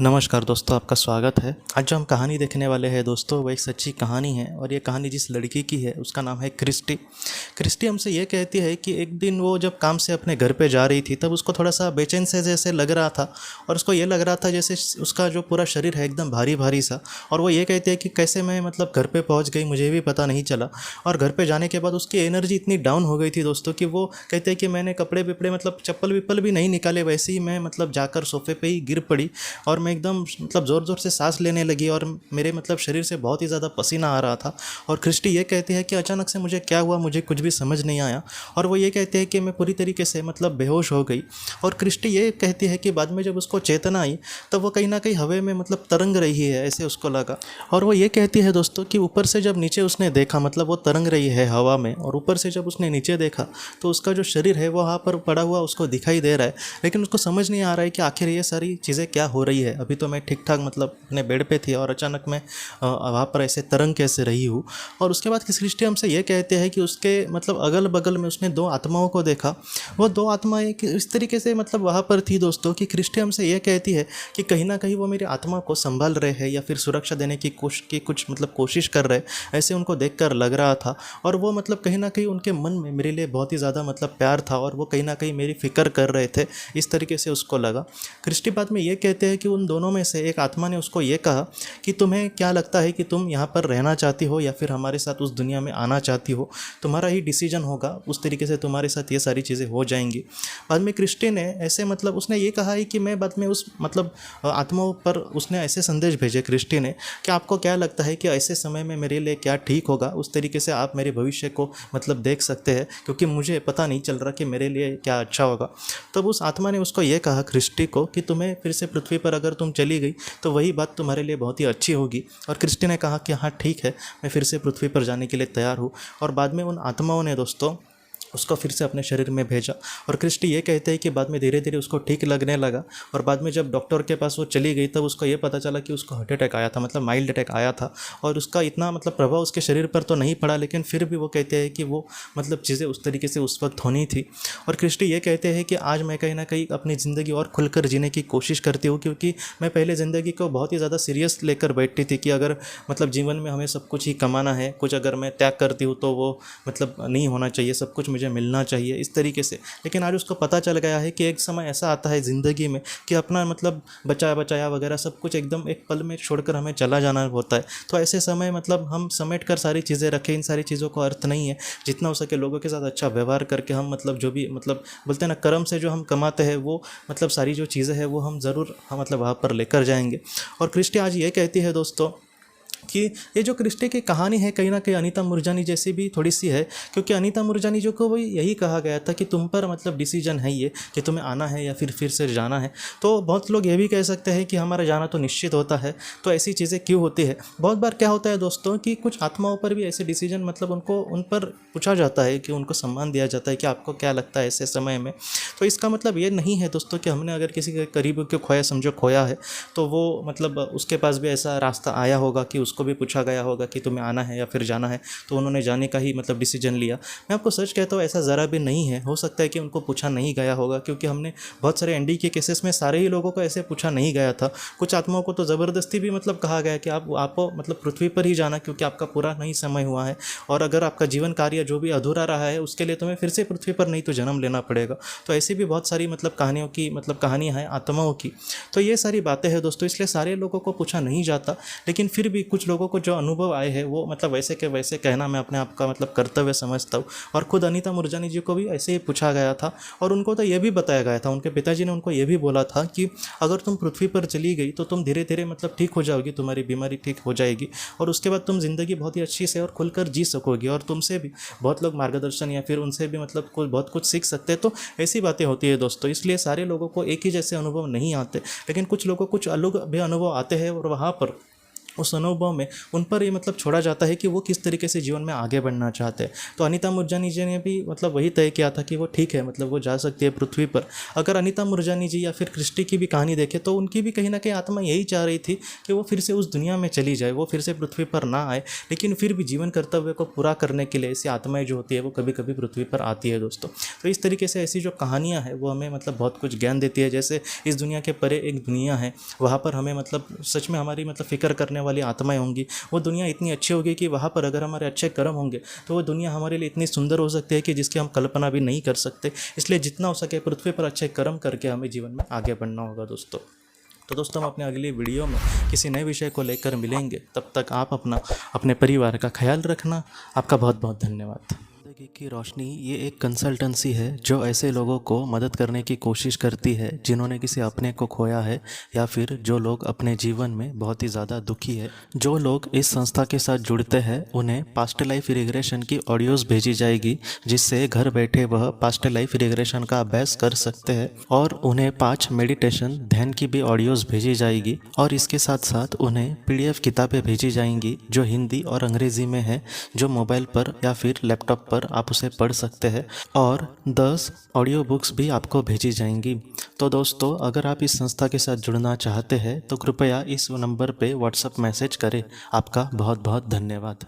नमस्कार दोस्तों, आपका स्वागत है। आज जो हम कहानी देखने वाले हैं दोस्तों, वो एक सच्ची कहानी है और ये कहानी जिस लड़की की है उसका नाम है क्रिस्टी। क्रिस्टी हमसे ये कहती है कि एक दिन वो जब काम से अपने घर पे जा रही थी तब उसको थोड़ा सा बेचैन से जैसे लग रहा था और उसको ये लग रहा था जैसे उसका जो पूरा शरीर है एकदम भारी भारी सा। और वो ये कहती है कि कैसे मैं मतलब घर पे पहुंच गई मुझे भी पता नहीं चला। और घर पे जाने के बाद उसकी एनर्जी इतनी डाउन हो गई थी दोस्तों कि वो कहते हैं कि मैंने कपड़े विपड़े मतलब चप्पल विप्पल भी नहीं निकाले, वैसे ही मैं मतलब जाकर सोफे पे ही गिर पड़ी और मैं एकदम मतलब ज़ोर ज़ोर से सांस लेने लगी और मेरे मतलब शरीर से बहुत ही ज़्यादा पसीना आ रहा था। और क्रिस्टी ये कहती है कि अचानक से मुझे क्या हुआ, मुझे कुछ भी समझ नहीं आया। और वो ये कहते हैं कि मैं पूरी तरीके से मतलब बेहोश हो गई। और क्रिस्टी ये कहती है कि बाद में जब उसको चेतना आई तब वो कहीं ना कहीं हवा में मतलब तरंग रही है, ऐसे उसको लगा। और वो ये कहती है दोस्तों कि ऊपर से जब नीचे उसने देखा मतलब वो तरंग रही है हवा में, और ऊपर से जब उसने नीचे देखा तो उसका जो शरीर है वो वहाँ पर पड़ा हुआ उसको दिखाई दे रहा है। लेकिन उसको समझ नहीं आ रहा है कि आखिर ये सारी चीज़ें क्या हो रही है। अभी तो मैं ठीक ठाक मतलब अपने बेड पे थी और अचानक मैं वहाँ पर ऐसे तरंग कैसे रही हूँ। और उसके बाद क्रिस्टी हमसे ये कहते हैं कि उसके मतलब अगल बगल में उसने दो आत्माओं को देखा। वो दो आत्माएं इस तरीके से मतलब वहाँ पर थी दोस्तों कि क्रिस्टी हमसे ये कहती है कि कहीं ना कहीं वो मेरी आत्मा को संभाल रहे हैं या फिर सुरक्षा देने की कुछ मतलब कोशिश कर रहे, ऐसे उनको देखकर लग रहा था। और वो मतलब कहीं ना कहीं उनके मन में मेरे लिए बहुत ही ज़्यादा मतलब प्यार था और वो कहीं ना कहीं मेरी फिक्र कर रहे थे, इस तरीके से उसको लगा। क्रिस्टी बाद में ये कहते हैं कि उन दोनों में से एक आत्मा ने उसको ये कहा कि तुम्हें क्या लगता है कि तुम यहाँ पर रहना चाहती हो या फिर हमारे साथ उस दुनिया में आना चाहती हो, तुम्हारा ही डिसीजन होगा, उस तरीके से तुम्हारे साथ ये सारी चीज़ें हो जाएंगी। बाद में क्रिस्टी ने ऐसे मतलब उसने ये कहा है कि मैं बाद में उस मतलब आत्माओं पर उसने ऐसे संदेश भेजे क्रिस्टी ने कि आपको क्या लगता है कि ऐसे समय में मेरे लिए क्या ठीक होगा, उस तरीके से आप मेरे भविष्य को मतलब देख सकते हैं, क्योंकि मुझे पता नहीं चल रहा कि मेरे लिए क्या अच्छा होगा। तब उस आत्मा ने उसको ये कहा क्रिस्टी को कि तुम्हें फिर से पृथ्वी पर अगर तुम चली गई तो वही बात तुम्हारे लिए बहुत ही अच्छी होगी। और क्रिस्टी ने कहा कि हाँ ठीक है, मैं फिर से पृथ्वी पर जाने के लिए तैयार हूँ। और बाद में उन आत्माओं ने दोस्तों उसको फिर से अपने शरीर में भेजा। और क्रिस्टी ये कहते हैं कि बाद में धीरे धीरे उसको ठीक लगने लगा। और बाद में जब डॉक्टर के पास वो चली गई तब उसको ये पता चला कि उसको हार्ट अटैक आया था, मतलब माइल्ड अटैक आया था। और उसका इतना मतलब प्रभाव उसके शरीर पर तो नहीं पड़ा, लेकिन फिर भी वो कहते हैं कि वो मतलब चीज़ें उस तरीके से उस वक्त होनी थी। और क्रिस्टी ये कहते हैं कि आज मैं कहीं ना कहीं अपनी ज़िंदगी और खुलकर जीने की कोशिश करती हूँ, क्योंकि मैं पहले ज़िंदगी को बहुत ही ज़्यादा सीरियस लेकर बैठती थी कि अगर मतलब जीवन में हमें सब कुछ ही कमाना है, कुछ अगर मैं त्याग करती हूँ तो वो मतलब नहीं होना चाहिए, सब कुछ मुझे मिलना चाहिए, इस तरीके से। लेकिन आज उसको पता चल गया है कि एक समय ऐसा आता है ज़िंदगी में कि अपना मतलब बचाया बचाया वगैरह सब कुछ एकदम एक पल में छोड़कर हमें चला जाना होता है। तो ऐसे समय मतलब हम समेट कर सारी चीज़ें रखें, इन सारी चीज़ों का अर्थ नहीं है। जितना हो सके लोगों के साथ अच्छा व्यवहार करके हम मतलब जो भी मतलब बोलते हैं ना, कर्म से जो हम कमाते हैं वो मतलब सारी जो चीज़ें हैं वो हम ज़रूर हम मतलब वहाँ पर लेकर जाएंगे। और क्रिस्टी आज ये कहती है दोस्तों कि ये जो क्रिस्टी की कहानी है कहीं ना कहीं अनीता मूरजानी जैसी भी थोड़ी सी है, क्योंकि अनीता मूरजानी जो को वो यही कहा गया था कि तुम पर मतलब डिसीजन है ये कि तुम्हें आना है या फिर से जाना है। तो बहुत लोग ये भी कह सकते हैं कि हमारा जाना तो निश्चित होता है, तो ऐसी चीज़ें क्यों होती है। बहुत बार क्या होता है दोस्तों कि कुछ आत्माओं पर भी ऐसे डिसीजन मतलब उनको उन पर पूछा जाता है कि उनको सम्मान दिया जाता है कि आपको क्या लगता है ऐसे समय में। तो इसका मतलब ये नहीं है दोस्तों कि हमने अगर किसी के करीब को खोया, समझो खोया है, तो वो मतलब उसके पास भी ऐसा रास्ता आया होगा कि उसको भी पूछा गया होगा कि तुम्हें आना है या फिर जाना है, तो उन्होंने जाने का ही मतलब डिसीजन लिया। मैं आपको सच कहता हूँ ऐसा ज़रा भी नहीं है। हो सकता है कि उनको पूछा नहीं गया होगा, क्योंकि हमने बहुत सारे एनडी के केसेस में सारे ही लोगों को ऐसे पूछा नहीं गया था। कुछ आत्माओं को तो ज़बरदस्ती भी मतलब कहा गया कि आपको मतलब पृथ्वी पर ही जाना, क्योंकि आपका पूरा नहीं समय हुआ है और अगर आपका जीवन कार्य जो भी अधूरा रहा है उसके लिए तुम्हें फिर से पृथ्वी पर नहीं तो जन्म लेना पड़ेगा। तो ऐसी भी बहुत सारी मतलब कहानियों की मतलब कहानियाँ हैं आत्माओं की। तो ये सारी बातें हैं दोस्तों, इसलिए सारे लोगों को पूछा नहीं जाता। लेकिन फिर भी कुछ लोगों को जो अनुभव आए हैं वो मतलब वैसे के वैसे कहना मैं अपने आप का मतलब कर्तव्य समझता हूँ। और खुद अनीता मूरजानी जी को भी ऐसे ही पूछा गया था और उनको तो ये भी बताया गया था, उनके पिताजी ने उनको ये भी बोला था कि अगर तुम पृथ्वी पर चली गई तो तुम धीरे धीरे मतलब ठीक हो जाओगी, तुम्हारी बीमारी ठीक हो जाएगी और उसके बाद तुम ज़िंदगी बहुत ही अच्छी से और खुलकर जी सकोगी और तुमसे भी बहुत लोग मार्गदर्शन या फिर उनसे भी मतलब बहुत कुछ सीख सकते हैं। तो ऐसी बातें होती है दोस्तों, इसलिए सारे लोगों को एक ही जैसे अनुभव नहीं आते, लेकिन कुछ लोगों को कुछ अलग भी अनुभव आते हैं और वहाँ पर उस अनुभव में उन पर ये मतलब छोड़ा जाता है कि वो किस तरीके से जीवन में आगे बढ़ना चाहते हैं। तो अनीता मूरजानी जी ने भी मतलब वही तय किया था कि वो ठीक है, मतलब वो जा सकती है पृथ्वी पर। अगर अनीता मूरजानी जी या फिर क्रिस्टी की भी कहानी देखें तो उनकी भी कहीं ना कहीं आत्मा यही चाह रही थी कि वो फिर से उस दुनिया में चली जाए, वो फिर से पृथ्वी पर ना आए, लेकिन फिर भी जीवन कर्तव्य को पूरा करने के लिए ऐसी आत्माएं जो होती है वो कभी कभी पृथ्वी पर आती है दोस्तों। तो इस तरीके से ऐसी जो कहानियाँ हैं वो हमें मतलब बहुत कुछ ज्ञान देती है। जैसे इस दुनिया के परे एक दुनिया है, वहाँ पर हमें मतलब सच में हमारी मतलब फिक्र करने वाली आत्माएं होंगी। वो दुनिया इतनी अच्छी होगी कि वहाँ पर अगर हमारे अच्छे कर्म होंगे तो वो दुनिया हमारे लिए इतनी सुंदर हो सकती है कि जिसकी हम कल्पना भी नहीं कर सकते। इसलिए जितना हो सके पृथ्वी पर अच्छे कर्म करके हमें जीवन में आगे बढ़ना होगा दोस्तों। तो दोस्तों हम अपने अगली वीडियो में किसी नए विषय को लेकर मिलेंगे। तब तक आप अपने परिवार का ख्याल रखना। आपका बहुत बहुत धन्यवाद। जिंदगी की रोशनी ये एक कंसल्टेंसी है जो ऐसे लोगों को मदद करने की कोशिश करती है जिन्होंने किसी अपने को खोया है या फिर जो लोग अपने जीवन में बहुत ही ज़्यादा दुखी है। जो लोग इस संस्था के साथ जुड़ते हैं उन्हें पास्ट लाइफ रिग्रेशन की ऑडियोज़ भेजी जाएगी, जिससे घर बैठे वह पास्ट लाइफ रिग्रेशन का अभ्यास कर सकते हैं। और उन्हें 5 मेडिटेशन ध्यान की भी ऑडियोज़ भेजी जाएगी। और इसके साथ साथ उन्हें PDF किताबें भेजी जाएंगी जो हिंदी और अंग्रेज़ी में है, जो मोबाइल पर या फिर लैपटॉप पर आप उसे पढ़ सकते हैं। और 10 ऑडियो बुक्स भी आपको भेजी जाएंगी। तो दोस्तों अगर आप इस संस्था के साथ जुड़ना चाहते हैं तो कृपया इस नंबर पे व्हाट्सएप मैसेज करें। आपका बहुत बहुत धन्यवाद।